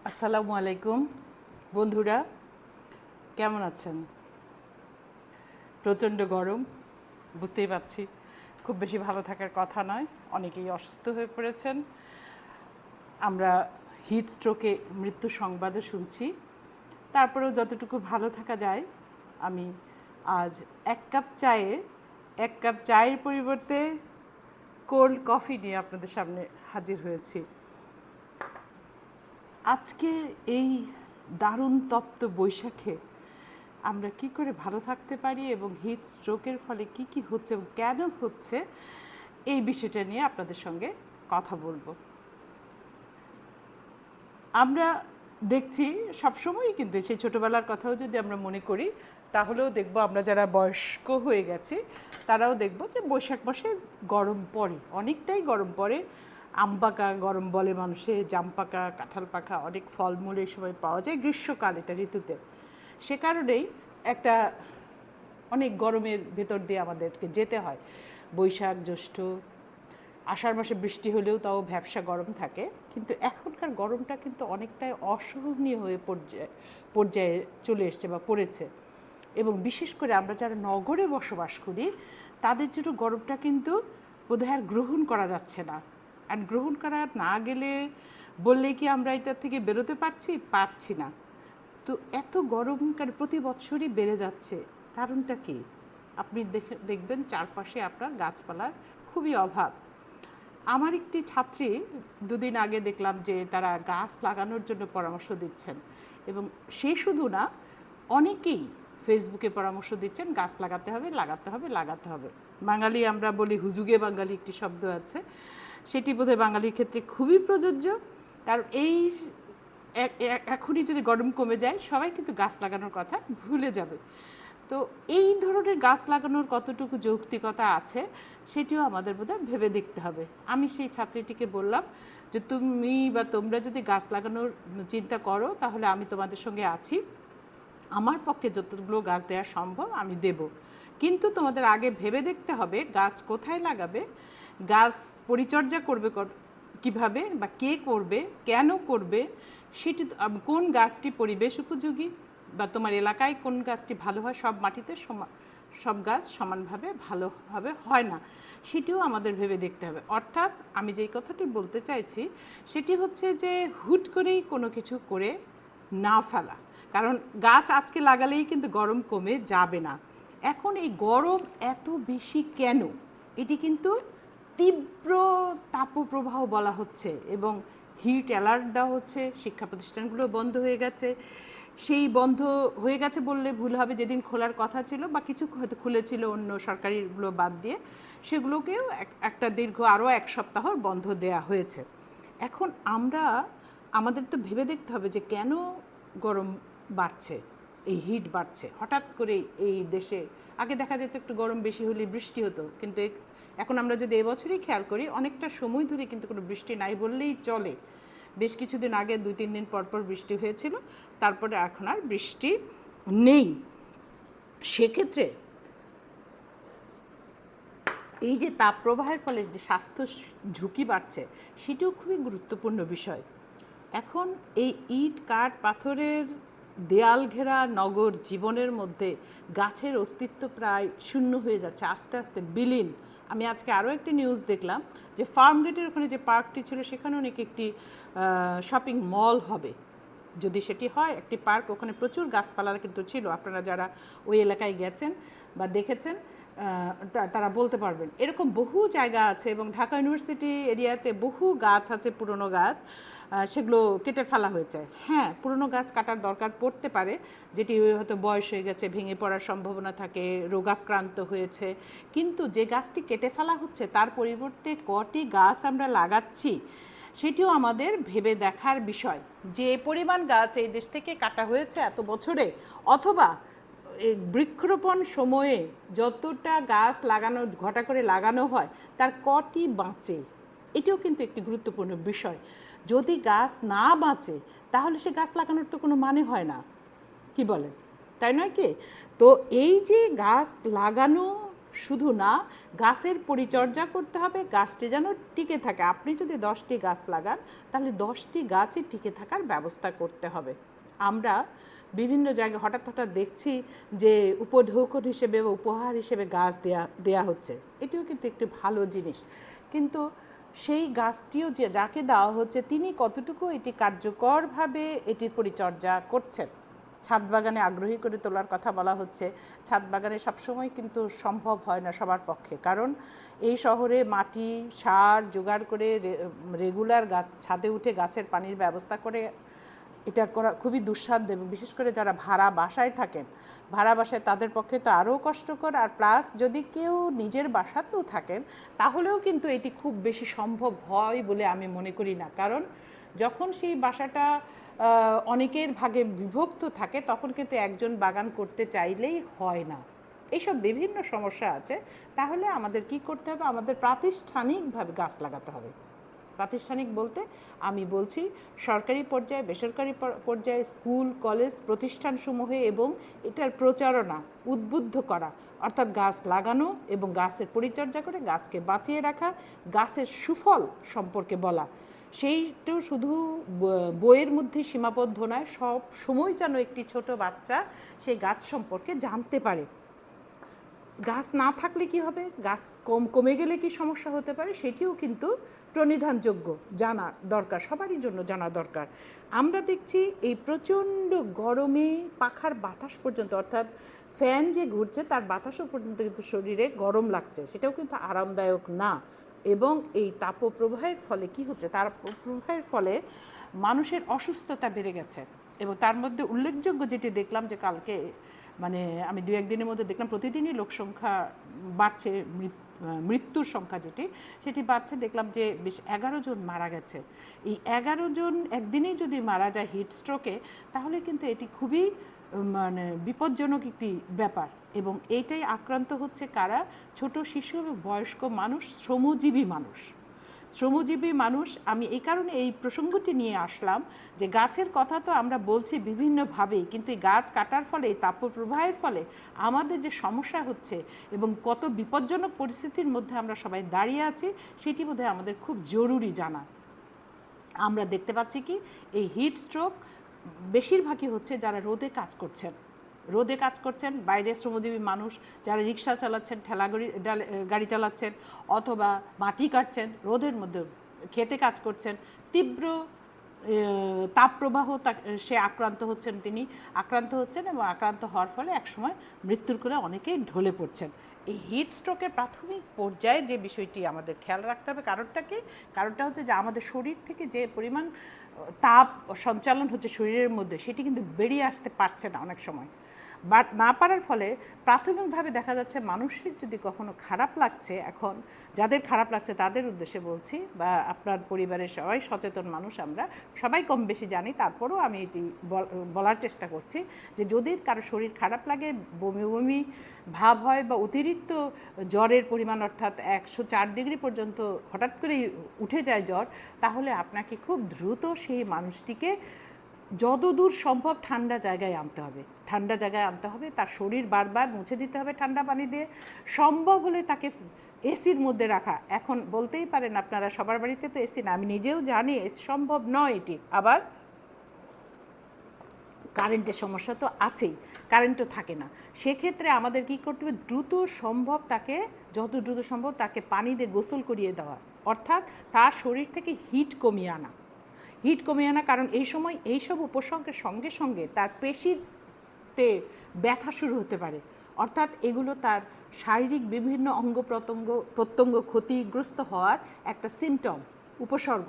আসসালামু আলাইকুম বন্ধুরা, কেমন আছেন? প্রচণ্ড গরম, বুঝতেই পারছি। খুব বেশি ভালো থাকার কথা নয়, অনেকেই অসুস্থ হয়ে পড়েছেন। আমরা হিট স্ট্রোকে মৃত্যু সংবাদও শুনছি। তারপরেও যতটুকু ভালো থাকা যায়, আমি আজ এক কাপ চায়ের পরিবর্তে কোল্ড কফি নিয়ে আপনাদের সামনে হাজির হয়েছি। আজকে এই দারুণ তপ্ত বৈশাখে আমরা কি করে ভালো থাকতে পারি এবং হিট স্ট্রোকের ফলে কি কি হচ্ছে এবং কেন হচ্ছে, এই বিষয়টা নিয়ে আপনাদের সঙ্গে কথা বলবো। আমরা দেখছি সবসময়ই, কিন্তু সেই ছোটোবেলার কথাও যদি আমরা মনে করি তাহলেও দেখব, আমরা যারা বয়স্ক হয়ে গেছি তারাও দেখব যে বৈশাখ মাসে গরম পড়ে, অনেকটাই গরম পড়ে। আম পাকা গরম বলে মানুষে, জাম পাকা, কাঁঠাল পাকা, অনেক ফলমূল এই সময় পাওয়া যায় গ্রীষ্মকাল, এটা ঋতুতে। সে কারণেই একটা অনেক গরমের ভেতর দিয়ে আমাদেরকে যেতে হয়। বৈশাখ, জ্যৈষ্ঠ, আষাঢ় মাসে বৃষ্টি হলেও তাও ভ্যাপসা গরম থাকে, কিন্তু এখনকার গরমটা কিন্তু অনেকটাই অসহনীয় হয়ে পর্যায়ে চলে এসছে বা পড়েছে। এবং বিশেষ করে আমরা যারা নগরে বসবাস করি তাদের জন্য গরমটা কিন্তু বোধহয় আর গ্রহণ করা যাচ্ছে না। আর গ্রহণ করা না গেলে বললেই কি আমরা এটা থেকে বেরোতে পারছি না। তো এত গরম কেন প্রতি বছরই বেড়ে যাচ্ছে, কারণটা কি? আপনি দেখবেন চারপাশে আপনার গাছপালার খুবই অভাব। আমার একটি ছাত্রী দুদিন আগে দেখলাম যে তারা গাছ লাগানোর জন্য পরামর্শ দিচ্ছেন, এবং সে শুধু না, অনেকেই ফেসবুকে পরামর্শ দিচ্ছেন গাছ লাগাতে হবে, লাগাতে হবে, লাগাতে হবে। বাঙালি আমরা বলি হুজুগে বাঙালি, একটি শব্দ আছে, সেটি বোধহয় বাঙালির ক্ষেত্রে খুবই প্রযোজ্য। কারণ এই এখনই যদি গরম কমে যায় সবাই কিন্তু গাছ লাগানোর কথা ভুলে যাবে। তো এই ধরনের গাছ লাগানোর কতটুকু যৌক্তিকতা আছে সেটিও আমাদের বোধহয় ভেবে দেখতে হবে। আমি সেই ছাত্রীটিকে বললাম যে তুমি বা তোমরা যদি গাছ লাগানোর চিন্তা করো তাহলে আমি তোমাদের সঙ্গে আছি, আমার পক্ষে যতগুলো গাছ দেওয়া সম্ভব আমি দেব, কিন্তু তোমাদের আগে ভেবে দেখতে হবে গাছ কোথায় লাগাবে, গাছ পরিচর্যা করবে কিভাবে, বা কে করবে, কেন করবে, সেটি কোন গাছটি পরিবেশ উপযোগী, বা তোমার এলাকায় কোন গাছটি ভালো হয়। সব মাটিতে সব গাছ সমানভাবে ভালোভাবে হয় না, সেটিও আমাদের ভেবে দেখতে হবে। অর্থাৎ আমি যেই কথাটি বলতে চাইছি সেটি হচ্ছে যে হুট করেই কোনো কিছু করে না ফেলা। কারণ গাছ আজকে লাগালেই কিন্তু গরম কমে যাবে না। এখন এই গরম এত বেশি কেন, এটি কিন্তু তীব্র তাপপ্রবাহ বলা হচ্ছে, এবং হিট অ্যালার্ট দেওয়া হচ্ছে। শিক্ষা প্রতিষ্ঠানগুলো বন্ধ হয়ে গেছে। সেই বন্ধ হয়ে গেছে বললে ভুল হবে, যেদিন খোলার কথা ছিল বা কিছু হয়তো খুলেছিল অন্য সরকারিগুলো বাদ দিয়ে, সেগুলোকেও একটা দীর্ঘ আরও এক সপ্তাহ বন্ধ দেয়া হয়েছে। এখন আমাদের তো ভেবে দেখতে হবে যে কেন গরম বাড়ছে, এই হিট বাড়ছে হঠাৎ করে এই দেশে। আগে দেখা যেত একটু গরম বেশি হলে বৃষ্টি হতো, কিন্তু এখন আমরা যদি এবছরই খেয়াল করি অনেকটা সময় ধরে কিন্তু কোনো বৃষ্টি নাই বললেই চলে। বেশ কিছুদিন আগে 2-3 দিন পর পর বৃষ্টি হয়েছিল, তারপরে এখন আর বৃষ্টি নেই। সেক্ষেত্রে এই যে তাপপ্রবাহের ফলে যে স্বাস্থ্য ঝুঁকি বাড়ছে সেটিও খুবই গুরুত্বপূর্ণ বিষয়। এখন এই ইট কাঠ পাথরের দেয়াল ঘেরা নগর জীবনের মধ্যে গাছের অস্তিত্ব প্রায় শূন্য হয়ে যাচ্ছে, আস্তে আস্তে বিলীন। আমি আজকে আরও একটি নিউজ দেখলাম যে ফার্ম গেটের ওখানে যে পার্কটি ছিল সেখানে অনেক একটি শপিং মল হবে। যদি সেটি হয় একটি পার্ক, ওখানে প্রচুর গাছপালা কিন্তু ছিল, আপনারা যারা ওই এলাকায় গেছেন বা দেখেছেন তারা বলতে পারবেন। এরকম বহু জায়গা আছে, এবং ঢাকা ইউনিভার্সিটি এরিয়াতে বহু গাছ আছে, পুরনো গাছ, সেগুলো কেটে ফেলা হয়েছে। হ্যাঁ, পুরনো গাছ কাটার দরকার পড়তে পারে, যেটি হয়তো বয়স হয়ে গেছে, ভেঙে পড়ার সম্ভাবনা থাকে, রোগাক্রান্ত হয়েছে, কিন্তু যে গাছটি কেটে ফেলা হচ্ছে তার পরিবর্তে কটি গাছ আমরা লাগাচ্ছি সেটিও আমাদের ভেবে দেখার বিষয়। যে পরিমাণ গাছ এই দেশ থেকে কাটা হয়েছে এত বছরে, অথবা এই বৃক্ষরোপণ সময়ে যতটা গাছ ঘটা করে লাগানো হয় তার কটি বাঁচে, এটিও কিন্তু একটি গুরুত্বপূর্ণ বিষয়। যদি গাছ না বাঁচে তাহলে সে গাছ লাগানোর তো কোনো মানে হয় না, কি বলেন? তাই নয় কি? তো এই যে গাছ লাগানো শুধু না, গাছের পরিচর্যা করতে হবে, গাছটি যেন টিকে থাকে। আপনি যদি 10টি গাছ লাগান তাহলে 10টি গাছই টিকে থাকার ব্যবস্থা করতে হবে। আমরা বিভিন্ন জায়গায় হঠাৎ হঠাৎ দেখছি যে উপঢৌকন হিসেবে বা উপহার হিসেবে গাছ দেয়া হচ্ছে, এটিও কিন্তু একটি ভালো জিনিস, কিন্তু সেই গাছটিও যে যাকে দেওয়া হচ্ছে তিনি কতটুকু এটি কার্যকরভাবে এটির পরিচর্যা করছেন। ছাদ বাগানে আগ্রহী করে তোলার কথা বলা হচ্ছে, ছাদ বাগানে সবসময় কিন্তু সম্ভব হয় না সবার পক্ষে, কারণ এই শহরে মাটি সার জোগাড় করে রেগুলার গাছ ছাদে উঠে গাছের পানির ব্যবস্থা করে এটা করা খুবই দুঃসাধ্য, এবং বিশেষ করে যারা ভাড়া বাসায় থাকেন, ভাড়া বাসায় তাদের পক্ষে তো আরও কষ্টকর। আর প্লাস যদি কেউ নিজের বাসাতেও থাকেন তাহলেও কিন্তু এটি খুব বেশি সম্ভব হয় বলে আমি মনে করি না, কারণ যখন সেই বাসাটা অনেকের ভাগে বিভক্ত থাকে তখন কিন্তু একজন বাগান করতে চাইলেই হয় না। এইসব বিভিন্ন সমস্যা আছে। তাহলে আমাদের কি করতে হবে? আমাদের প্রাতিষ্ঠানিকভাবে গাছ লাগাতে হবে। প্রাতিষ্ঠানিক বলতে আমি বলছি সরকারি পর্যায়ে, বেসরকারি পর্যায়ে, স্কুল কলেজ প্রতিষ্ঠানসমূহে, এবং এটার প্রচারণা উদ্বুদ্ধ করা, অর্থাৎ গাছ লাগানো এবং গাছের পরিচর্যা করে গাছকে বাঁচিয়ে রাখা, গাছের সুফল সম্পর্কে বলা। সেইটাও শুধু বইয়ের মধ্যে সীমাবদ্ধ নয়, সব সময় যেন একটি ছোট বাচ্চা সেই গাছ সম্পর্কে জানতে পারে। গাছ না থাকলে কি হবে, গাছ কমে গেলে কি সমস্যা হতে পারে, সেটিও কিন্তু প্রণিধানযোগ্য, জানা দরকার, সবারই জন্য জানা দরকার। আমরা দেখছি এই প্রচণ্ড গরমে পাখার বাতাস পর্যন্ত, অর্থাৎ ফ্যান যে ঘুরছে তার বাতাসও পর্যন্ত কিন্তু শরীরে গরম লাগছে, সেটাও কিন্তু আরামদায়ক না। এবং এই তাপপ্রবাহের ফলে কি হচ্ছে, তাপপ্রবাহের ফলে মানুষের অসুস্থতা বেড়ে গেছে। এবং তার মধ্যে উল্লেখযোগ্য যেটি দেখলাম যে কালকে, মানে আমি 2-1 দিনের মধ্যে দেখলাম প্রতিদিনই লোক সংখ্যা বাড়ছে, মৃত্যুর সংখ্যা সেটি বাড়ছে। দেখলাম যে বেশ 11 জন মারা গেছে। এই 11 জন একদিনেই যদি মারা যায় হিট স্ট্রোকে, তাহলে কিন্তু এটি খুবই মানে বিপজ্জনক একটি ব্যাপার। এবং এইটাই আক্রান্ত হচ্ছে কারা? ছোট শিশু এবং বয়স্ক মানুষ, শ্রমজীবী মানুষ। শ্রমজীবী মানুষ, আমি এই কারণে এই প্রসঙ্গটি নিয়ে আসলাম যে গাছের কথা তো আমরা বলছি বিভিন্নভাবেই, কিন্তু এই গাছ কাটার ফলে, এই তাপপ্রবাহের ফলে আমাদের যে সমস্যা হচ্ছে এবং কত বিপজ্জনক পরিস্থিতির মধ্যে আমরা সবাই দাঁড়িয়ে আছি, সেটি বোধহয় আমাদের খুব জরুরি জানা। আমরা দেখতে পাচ্ছি কি এই হিট স্ট্রোক বেশিরভাগই হচ্ছে যারা রোদে কাজ করছেন, বাইরে শ্রমজীবী মানুষ যারা রিক্সা চালাচ্ছেন, গাড়ি চালাচ্ছেন, অথবা মাটি কাটছেন, রোদের মধ্যে খেতে কাজ করছেন, তীব্র তাপপ্রবাহ সে আক্রান্ত হচ্ছেন এবং আক্রান্ত হওয়ার ফলে একসময় মৃত্যুর কোলে অনেকেই ঢলে পড়ছেন। এই হিট স্ট্রোকের প্রাথমিক পর্যায়ে যে বিষয়টি আমাদের খেয়াল রাখতে হবে, কারণটা হচ্ছে যে আমাদের শরীর থেকে যে পরিমাণ তাপ সঞ্চালন হচ্ছে শরীরের মধ্যে, সেটি কিন্তু বেরিয়ে আসতে পারছে না অনেক সময়। বাট না পারার ফলে প্রাথমিকভাবে দেখা যাচ্ছে মানুষের যদি কখনো খারাপ লাগছে, এখন যাদের খারাপ লাগছে তাদের উদ্দেশ্যে বলছি, বা আপনার পরিবারের সবাই সচেতন মানুষ, আমরা সবাই কম বেশি জানি, তারপরেও আমি এটি বলার চেষ্টা করছি যে যদি কারো শরীর খারাপ লাগে, বমি বমি ভাব হয়, বা অতিরিক্ত জ্বরের পরিমাণ অর্থাৎ 104 ডিগ্রি পর্যন্ত হঠাৎ করেই উঠে যায় জ্বর, তাহলে আপনাকে খুব দ্রুত সেই মানুষটিকে যতদূর সম্ভব ঠান্ডা জায়গায় আনতে হবে, তার শরীর বারবার মুছে দিতে হবে ঠান্ডা পানি দিয়ে, সম্ভব হলে তাকে এসির মধ্যে রাখা। এখন বলতেই পারেন আপনারা সবার বাড়িতে তো এসি না, আমি নিজেও জানি এসি সম্ভব নয় এটি, আবার কারেন্টের সমস্যা তো আছেই, কারেন্টও থাকে না। সেক্ষেত্রে আমাদের কি করতে হবে, যত দ্রুত সম্ভব তাকে পানি দিয়ে গোসল করিয়ে দেওয়া, অর্থাৎ তার শরীর থেকে হিট কমিয়ে আনা, কারণ এই সময় এইসব উপসর্গের সঙ্গে সঙ্গে তার পেশিতে ব্যথা শুরু হতে পারে, অর্থাৎ এগুলো তার শারীরিক বিভিন্ন অঙ্গ প্রত্যঙ্গ ক্ষতিগ্রস্ত হওয়ার একটা সিমটম, উপসর্গ।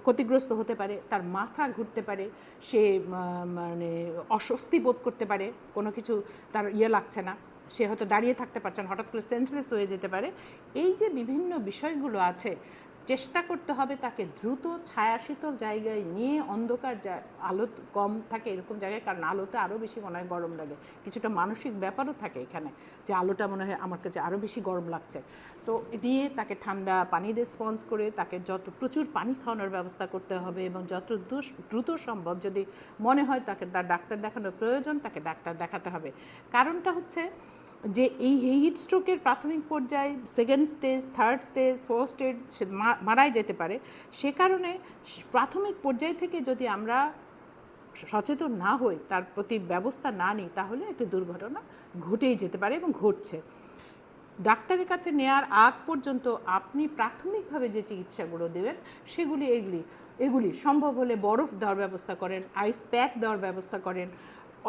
ক্ষতিগ্রস্ত হতে পারে, তার মাথা ঘুরতে পারে, সে মানে অস্বস্তি বোধ করতে পারে, কোনো কিছু তার লাগছে না, সে হয়তো দাঁড়িয়ে থাকতে পারছে না, হঠাৎ করে সেন্সলেস হয়ে যেতে পারে। এই যে বিভিন্ন বিষয়গুলো আছে, চেষ্টা করতে হবে তাকে দ্রুত ছায়া শীতল জায়গায় নিয়ে, অন্ধকার আলো কম থাকে এরকম জায়গায়, কারণ আলোতে আরও বেশি মনে হয় গরম লাগে, কিছুটা মানসিক ব্যাপারও থাকে এখানে, যে আলোটা মনে হয় আমার কাছে আরও বেশি গরম লাগছে। তো নিয়ে তাকে ঠান্ডা পানি দিয়ে স্পঞ্জ করে তাকে প্রচুর পানি খাওয়ানোর ব্যবস্থা করতে হবে, এবং যত দ্রুত সম্ভব যদি মনে হয় তাকে তার ডাক্তার দেখানোর প্রয়োজন, তাকে ডাক্তার দেখাতে হবে। কারণটা হচ্ছে যে এই হিট স্ট্রোকের প্রাথমিক পর্যায়ে second stage, third stage, fourth stage মারাই যেতে পারে। সে কারণে প্রাথমিক পর্যায় থেকে যদি আমরা সচেতন না হই, তার প্রতি ব্যবস্থা না নিই, তাহলে একটি দুর্ঘটনা ঘটেই যেতে পারে এবং ঘটছে। ডাক্তারের কাছে নেওয়ার আগ পর্যন্ত আপনি প্রাথমিকভাবে যে চিকিৎসাগুলো দেবেন সেগুলি এগুলি সম্ভব হলে বরফ দেওয়ার ব্যবস্থা করেন, আইস প্যাক দেওয়ার ব্যবস্থা করেন,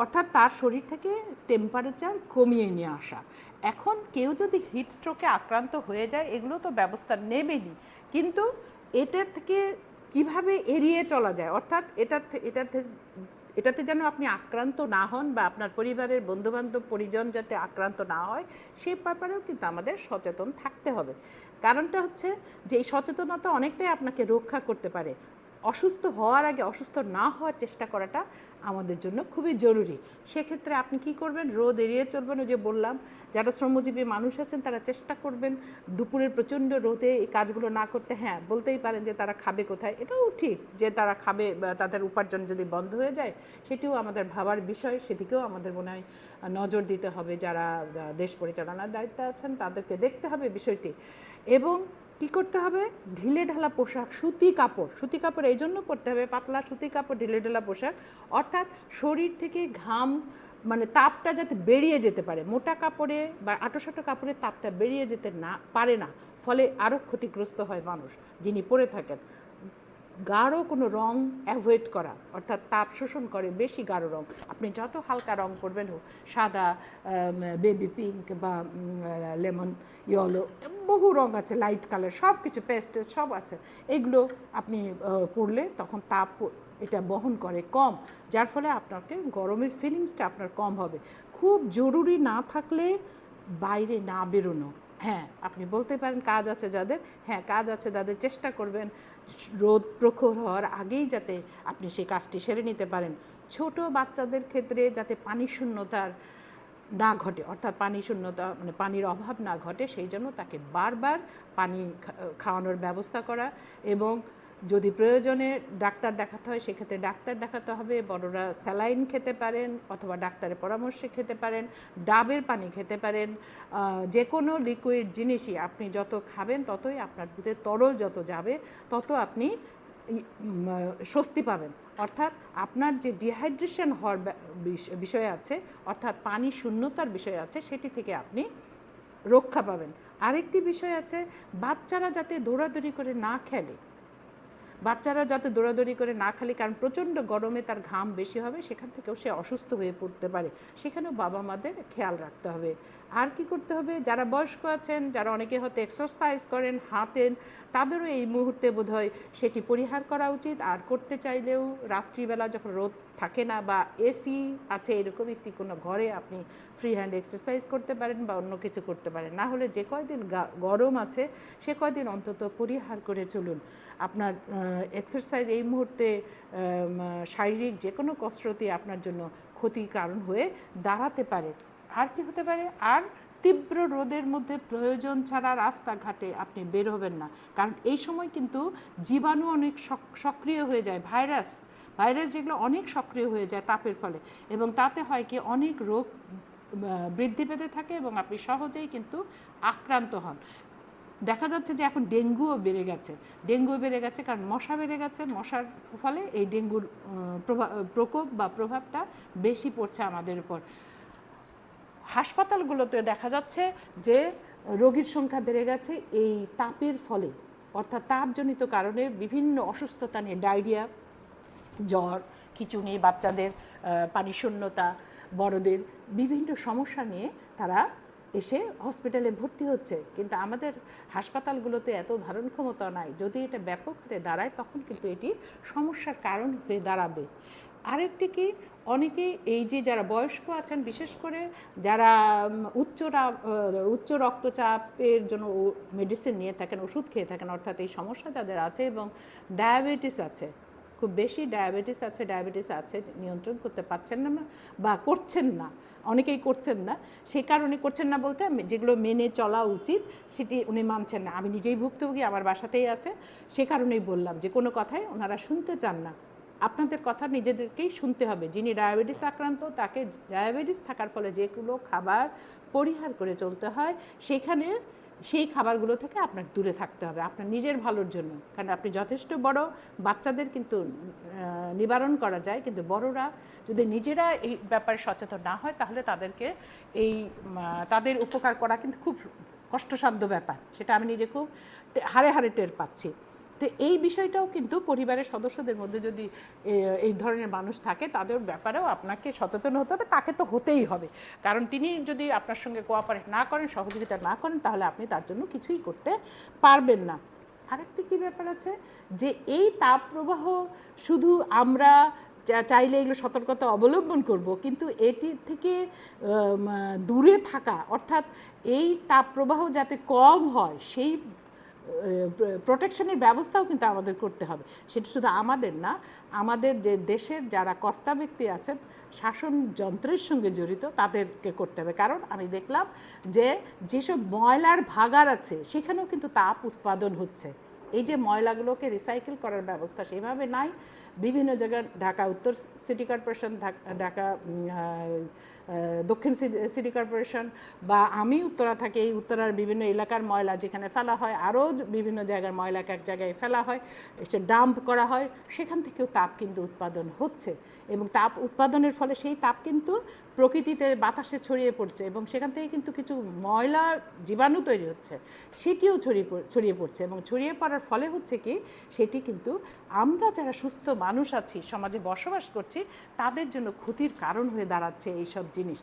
অর্থাৎ তার শরীর থেকে টেম্পারেচার কমিয়ে নিয়ে আসা। এখন কেউ যদি হিট স্ট্রোকে আক্রান্ত হয়ে যায়, এগুলো তো ব্যবস্থা নেবেনই, কিন্তু এটা থেকে কিভাবে এড়িয়ে চলা যায়, অর্থাৎ এটাতে যেন আপনি আক্রান্ত না হন বা আপনার পরিবারের বন্ধুবান্ধব পরিজন যাতে আক্রান্ত না হয়, সেই ব্যাপারেও কিন্তু আমাদের সচেতন থাকতে হবে। কারণটা হচ্ছে যে এই সচেতনতা অনেকটাই আপনাকে রক্ষা করতে পারে। অসুস্থ হওয়ার আগে অসুস্থ না হওয়ার চেষ্টা করাটা আমাদের জন্য খুবই জরুরি। সেক্ষেত্রে আপনি কি করবেন? রোদ এড়িয়ে চলবেন। ওই যে বললাম, যারা শ্রমজীবী মানুষ আছেন তারা চেষ্টা করবেন দুপুরের প্রচণ্ড রোদে এই কাজগুলো না করতে। হ্যাঁ, বলতেই পারেন যে তারা খাবে কোথায়, এটাও ঠিক যে তারা খাবে, তাদের উপার্জন যদি বন্ধ হয়ে যায় সেটিও আমাদের ভাবার বিষয়, সেদিকেও আমাদের মনে হয় নজর দিতে হবে। যারা দেশ পরিচালনার দায়িত্বে আছেন তাদেরকে দেখতে হবে বিষয়টি। এবং কী করতে হবে? ঢিলে ঢালা পোশাক, সুতি কাপড় এই জন্য পরতে হবে, পাতলা সুতি কাপড়, ঢিলে ঢালা পোশাক, অর্থাৎ শরীর থেকে ঘাম মানে তাপটা যাতে বেরিয়ে যেতে পারে। মোটা কাপড়ে বা আঁটোসাঁটো কাপড়ে তাপটা বেরিয়ে যেতে না পারে না, ফলে আরও ক্ষতিগ্রস্ত হয় মানুষ যিনি পরে থাকেন। গাঢ় কোনো রং অ্যাভয়েড করা, অর্থাৎ তাপ শোষণ করে বেশি গাঢ় রং। আপনি যত হালকা রং করবেন, সাদা, বেবি পিঙ্ক বা লেমন ইয়েলো, বহু রং আছে, লাইট কালার, সব কিছু পেস্টেস সব আছে, এগুলো আপনি পরলে তখন তাপ এটা বহন করে কম, যার ফলে আপনাকে গরমের ফিলিংসটা আপনার কম হবে। খুব জরুরি না থাকলে বাইরে না বেরোনো। হ্যাঁ, আপনি বলতে পারেন কাজ আছে যাদের, হ্যাঁ কাজ আছে তাদের চেষ্টা করবেন রোদ প্রখর হওয়ার আগেই যাতে আপনি সেই কাজটি সেরে নিতে পারেন। ছোট বাচ্চাদের ক্ষেত্রে যাতে পানি শূন্যতার না ঘটে, অর্থাৎ পানি শূন্যতা মানে পানির অভাব না ঘটে, সেই জন্য তাকে বারবার পানি খাওয়ানোর ব্যবস্থা করা, এবং যদি প্রয়োজনে ডাক্তার দেখাতে হয় সেক্ষেত্রে ডাক্তার দেখাতে হবে। বড়রা স্যালাইন খেতে পারেন অথবা ডাক্তারের পরামর্শে খেতে পারেন, ডাবের পানি খেতে পারেন। যে কোনো লিকুইড জিনিসই আপনি যত খাবেন ততই আপনার দুধে তরল যত যাবে তত আপনি স্বস্তি পাবেন, অর্থাৎ আপনার যে ডিহাইড্রেশন হওয়ার বিষয় আছে, অর্থাৎ পানি শূন্যতার বিষয় আছে, সেটি থেকে আপনি রক্ষা পাবেন। আরেকটি বিষয় আছে, বাচ্চারা যাতে দৌড়াদৌড়ি করে না খেলে, কারণ প্রচণ্ড গরমে তার ঘাম বেশি হবে, সেখান থেকেও সে অসুস্থ হয়ে পড়তে পারে, সেখানেও বাবা মাদের খেয়াল রাখতে হবে। আর কি করতে হবে? যারা বয়স্ক আছেন, যারা অনেকে হয়তো এক্সারসাইজ করেন, হাঁটেন, তাদেরও এই মুহূর্তে বোধহয় সেটি পরিহার করা উচিত। আর করতে চাইলেও রাত্রিবেলা যখন রোদ থাকে না বা এসি আছে এরকম একটি কোনো ঘরে আপনি ফ্রি হ্যান্ড এক্সারসাইজ করতে পারেন বা অন্য কিছু করতে পারেন। না হলে যে কয়দিন গরম আছে সে কয়দিন অন্তত পরিহার করে চলুন। আপনার এক্সারসাইজ এই মুহূর্তে শারীরিক যে কোনো কসরতই আপনার জন্য ক্ষতির কারণ হয়ে দাঁড়াতে পারে। আর কি হতে পারে? আর তীব্র রোদের মধ্যে প্রয়োজন ছাড়া রাস্তাঘাটে আপনি বের হবেন না, কারণ এই সময় কিন্তু জীবাণু অনেক সক্রিয় হয়ে যায়, ভাইরাস যেগুলো অনেক সক্রিয় হয়ে যায় তাপের ফলে, এবং তাতে হয় কি অনেক রোগ বৃদ্ধি পেতে থাকে এবং আপনি সহজেই কিন্তু আক্রান্ত হন। দেখা যাচ্ছে যে এখন ডেঙ্গুও বেড়ে গেছে, কারণ মশা বেড়ে গেছে, মশার ফলে এই ডেঙ্গুর প্রকোপ বা প্রভাবটা বেশি পড়ছে আমাদের উপর। হাসপাতালগুলোতে দেখা যাচ্ছে যে রোগীর সংখ্যা বেড়ে গেছে এই তাপের ফলে, অর্থাৎ তাপজনিত কারণে বিভিন্ন অসুস্থতা নিয়ে, ডায়রিয়া, জ্বর, খিঁচুনি, বাচ্চাদের পানি শূন্যতা, বড়দের বিভিন্ন সমস্যা নিয়ে তারা এসে হসপিটালে ভর্তি হচ্ছে। কিন্তু আমাদের হাসপাতালগুলোতে এত ধারণ ক্ষমতা নাই, যদি এটা ব্যাপক হারে দাঁড়ায় তখন কিন্তু এটি সমস্যার কারণ হয়ে দাঁড়াবে। আরেকটি কি, অনেকে এই যে যারা বয়স্ক আছেন, বিশেষ করে যারা উচ্চ রক্তচাপের জন্য মেডিসিন নিয়ে থাকেন, ওষুধ খেয়ে থাকেন, অর্থাৎ এই সমস্যা যাদের আছে এবং ডায়াবেটিস আছে, খুব বেশি ডায়াবেটিস আছে, নিয়ন্ত্রণ করতে পারছেন না বা করছেন না, অনেকেই করছেন না, সে কারণে করছেন না বলতে যেগুলো মেনে চলা উচিত সেটি উনি মানছেন না। আমি নিজেই ভুক্তভোগী, আমার বাসাতেই আছে, সে কারণেই বললাম যে কোনো কথাই ওনারা শুনতে চান না। আপনাদের কথা নিজেদেরকেই শুনতে হবে। যিনি ডায়াবেটিস আক্রান্ত তাকে ডায়াবেটিস থাকার ফলে যেগুলো খাবার পরিহার করে চলতে হয় সেখানে সেই খাবারগুলো থেকে আপনার দূরে থাকতে হবে আপনার নিজের ভালোর জন্য। কারণ আপনি যথেষ্ট বড়, বাচ্চাদের কিন্তু নিবারণ করা যায়, কিন্তু বড়রা যদি নিজেরা এই ব্যাপারে সচেতন না হয় তাহলে তাদেরকে এই তাদের উপকার করা কিন্তু খুব কষ্টসাধ্য ব্যাপার। সেটা আমি নিজে খুব হাড়ে হাড়ে টের পাচ্ছি। তো এই বিষয়টাও কিন্তু পরিবারের সদস্যদের মধ্যে যদি এই ধরনের মানুষ থাকে তাদের ব্যাপারেও আপনাকে সচেতন হতে হবে। তাকে তো হতেই হবে, কারণ তিনি যদি আপনার সঙ্গে কোঅপারেট না করেন, সহযোগিতা না করেন, তাহলে আপনি তার জন্য কিছুই করতে পারবেন না। আরেকটি কী ব্যাপার আছে যে এই তাপ প্রবাহ শুধু আমরা চাইলে এগুলো সতর্কতা অবলম্বন করব, কিন্তু এটি থেকে দূরে থাকা, অর্থাৎ এই তাপ প্রবাহ যাতে কম হয় সেই প্রোটেকশনের ব্যবস্থাও কিন্তু আমাদের করতে হবে। সেটা শুধু আমাদের না, আমাদের যে দেশের যারা কর্তা ব্যক্তি আছেন শাসন যন্ত্রের সঙ্গে জড়িত তাদেরকে করতে হবে। কারণ আমি দেখলাম যে যেসব ময়লার ভাগার আছে সেখানেও কিন্তু তাপ উৎপাদন হচ্ছে। এই যে ময়লাগুলোকে রিসাইকেল করার ব্যবস্থা সেভাবে নাই। বিভিন্ন জায়গায় ঢাকা উত্তর সিটি কর্পোরেশন, ঢাকা দক্ষিণ সিটি কর্পোরেশন বা আমি উত্তরা থাকি, এই উত্তরার বিভিন্ন এলাকার ময়লা যেখানে ফেলা হয়, আরও বিভিন্ন জায়গার ময়লা এক জায়গায় ফেলা হয়, সে ডাম্প করা হয়, সেখান থেকেও তাপ কিন্তু উৎপাদন হচ্ছে। এবং তাপ উৎপাদনের ফলে সেই তাপ কিন্তু প্রকৃতিতে বাতাসে ছড়িয়ে পড়ছে এবং সেখান থেকে কিন্তু কিছু ময়লা জীবাণু তৈরি হচ্ছে, সেটিও ছড়িয়ে পড়ছে। এবং ছড়িয়ে পড়ার ফলে হচ্ছে কি, সেটি কিন্তু আমরা যারা সুস্থ মানুষ আছি, সমাজে বসবাস করছি, তাদের জন্য ক্ষতির কারণ হয়ে দাঁড়াচ্ছে এইসব জিনিস।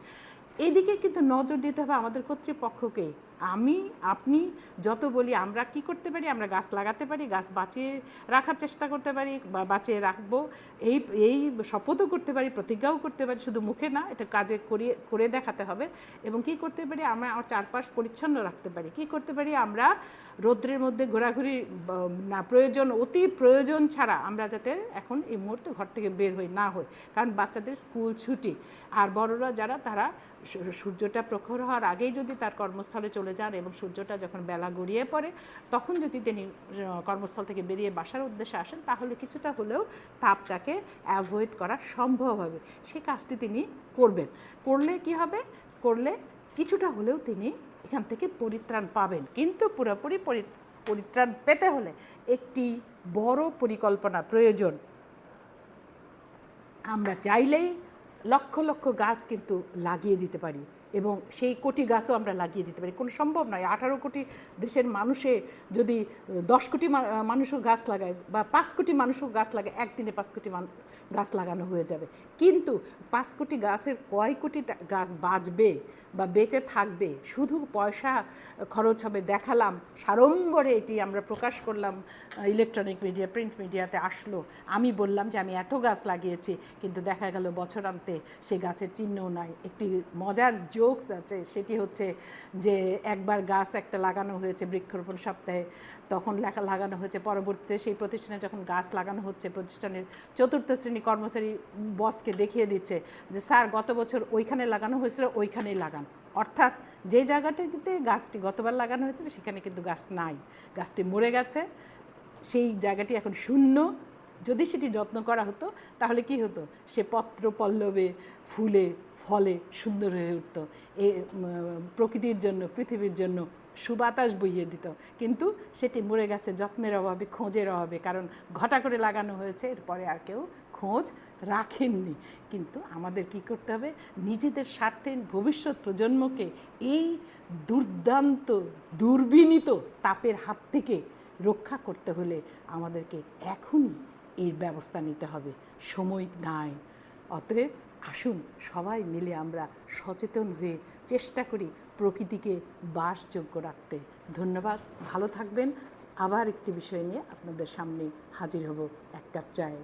এদিকে কিন্তু নজর দিতে হবে আমাদের কর্তৃপক্ষকে। আমি আপনি যত বলি আমরা কি করতে পারি, আমরা গাছ লাগাতে পারি, গাছ বাঁচিয়ে রাখার চেষ্টা করতে পারি বা বাঁচিয়ে রাখবো, এই শপথও করতে পারি, প্রতিজ্ঞাও করতে পারি, শুধু মুখে না, এটা কাজে করে দেখাতে হবে। এবং কি করতে পারি, আমরা আমার চারপাশ পরিচ্ছন্ন রাখতে পারি। কি করতে পারি, আমরা রৌদ্রের মধ্যে ঘোরাঘুরি না, প্রয়োজন অতি প্রয়োজন ছাড়া আমরা যাতে এখন এই মুহূর্তে ঘর থেকে বের না হই, কারণ বাচ্চাদের স্কুল ছুটি। আর বড়রা যারা, তারা সূর্যটা প্রখর হওয়ার আগেই যদি তার কর্মস্থলে চলে যান এবং সূর্যটা যখন বেলা গড়িয়ে পড়ে তখন যদি তিনি কর্মস্থল থেকে বেরিয়ে বাসার উদ্দেশ্যে আসেন, তাহলে কিছুটা হলেও তাপটাকে অ্যাভয়েড করা সম্ভব হবে। সেই কাজটি তিনি করবেন। করলে কি হবে, করলে কিছুটা হলেও তিনি এখান থেকে পরিত্রাণ পাবেন। কিন্তু পুরোপুরি পরিত্রাণ পেতে হলে একটি বড় পরিকল্পনা প্রয়োজন। আমরা চাইলেই লক্ষ লক্ষ গাছ কিন্তু লাগিয়ে দিতে পারি এবং সেই কোটি গাছও আমরা লাগিয়ে দিতে পারি। কোনো সম্ভব নয় 18 কোটি দেশের মানুষে যদি 10 কোটি মানুষও গাছ লাগায় বা 5 কোটি মানুষও গাছ লাগায়, একদিনে 5 কোটি গাছ লাগানো হয়ে যাবে। কিন্তু 5 কোটি গাছের কয় কোটি গাছ বাঁচবে বা বেঁচে থাকবে, শুধু পয়সা খরচ হবে দেখালাম, সাড়ম্বরে এটি আমরা প্রকাশ করলাম, ইলেকট্রনিক মিডিয়া, প্রিন্ট মিডিয়াতে আসলো, আমি বললাম যে আমি এত গাছ লাগিয়েছি, কিন্তু দেখা গেল বছরান্তে সে গাছের চিহ্নও নাই। একটি মজার জোকস আছে, সেটি হচ্ছে যে একবার গাছ একটা লাগানো হয়েছে বৃক্ষরোপণ সপ্তাহে, তখন লাগানো হয়েছে, পরবর্তীতে সেই প্রতিষ্ঠানে যখন গাছ লাগানো হচ্ছে, প্রতিষ্ঠানের 4র্থ শ্রেণী কর্মচারী বসকে দেখিয়ে দিচ্ছে যে স্যার গত বছর ওইখানে লাগানো হয়েছিল, ওইখানেই লাগান। অর্থাৎ যে জায়গাটিতে গাছটি গতবার লাগানো হয়েছিল সেখানে কিন্তু গাছ নাই, গাছটি মরে গেছে, সেই জায়গাটি এখন শূন্য। যদি সেটি যত্ন করা হতো তাহলে কি হতো, সে পত্র পল্লবে ফুলে ফলে সুন্দর হয়ে উঠত, এ প্রকৃতির জন্য, পৃথিবীর জন্য সুবাতাস বইয়ে দিত। কিন্তু সেটি মরে গেছে যত্নের অভাবে, খোঁজের অভাবে, কারণ ঘটা করে লাগানো হয়েছে, এরপরে আর কেউ খোঁজ রাখেননি। কিন্তু আমাদের কি করতে হবে, নিজেদের স্বার্থে ভবিষ্যৎ প্রজন্মকে এই দুর্দান্ত দুর্বিনীত তাপের হাত থেকে রক্ষা করতে হলে আমাদেরকে এখনই এর ব্যবস্থা নিতে হবে, সময় নাই। অতএব আসুন সবাই মিলে আমরা সচেতন হয়ে চেষ্টা করি প্রকৃতিকে বাসযোগ্য রাখতে। ধন্যবাদ, ভালো থাকবেন। আবার একটি বিষয় নিয়ে আপনাদের সামনে হাজির হব, এক কাপ চায়ে।